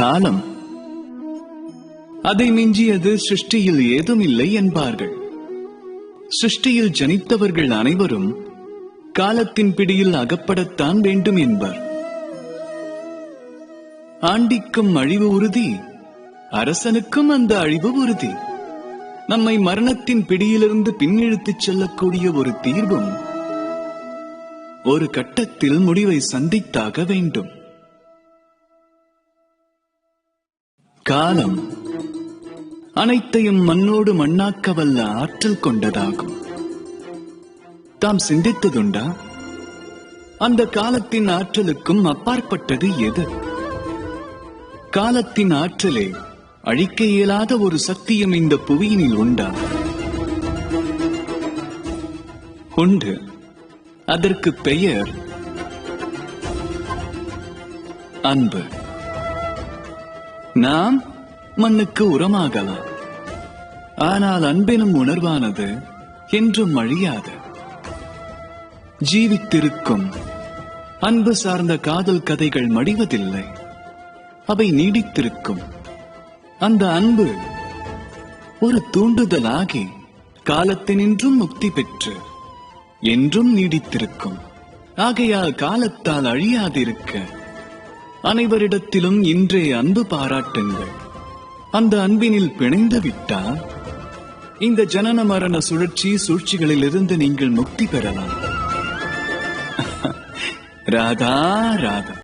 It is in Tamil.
காலம். அதை மிஞ்சியது சிருஷ்டியில் ஏதும் இல்லை என்பார்கள். சிருஷ்டியில் ஜனித்தவர்கள் அனைவரும் காலத்தின் பிடியில் அகப்படத்தான் வேண்டும் என்பார். ஆண்டிக்கும் அழிவு உறுதி, அரசனுக்கும் அந்த அழிவு உறுதி. நம்மை மரணத்தின் பிடியிலிருந்து பின்னிழுத்துச் செல்லக்கூடிய ஒரு தீர்வும் ஒரு கட்டத்தில் முடிவை சந்தித்தாக வேண்டும். காலம் அனைத்தையும் மண்ணோடு மண்ணாக்க வல்ல ஆற்றல் கொண்டதாகும். தாம் சிந்தித்ததுண்டா? அந்த காலத்தின் ஆற்றலுக்கும் அப்பாற்பட்டது எது? காலத்தின் ஆற்றலே அழிக்க இயலாத ஒரு சக்தியும் இந்த புவியினில் உண்டா? உண்டு. அதற்கு பெயர் அன்பு. நாம் மண்ணுக்கு உரமாகலாம், ஆனால் அன்பெனும் உணர்வானது என்றும் அழியாது. ஜீவித்திருக்கும் அன்பு சார்ந்த காதல் கதைகள் மடிவதில்லை, அவை நீடித்திருக்கும். அந்த அன்பு ஒரு தூண்டுதலாகி காலத்தினின்றும் முக்தி பெற்று என்றும் நீடித்திருக்கும். ஆகையால் காலத்தால் அழியாதிருக்க அனைவரிடத்திலும் இன்றே அன்பு பாராட்டுங்கள். அந்த அன்பினில் பிணைந்து விட்டால் இந்த ஜனன மரண சூழ்ச்சிகளில் இருந்து நீங்கள் முக்தி பெறலாம். ராதா ராதா.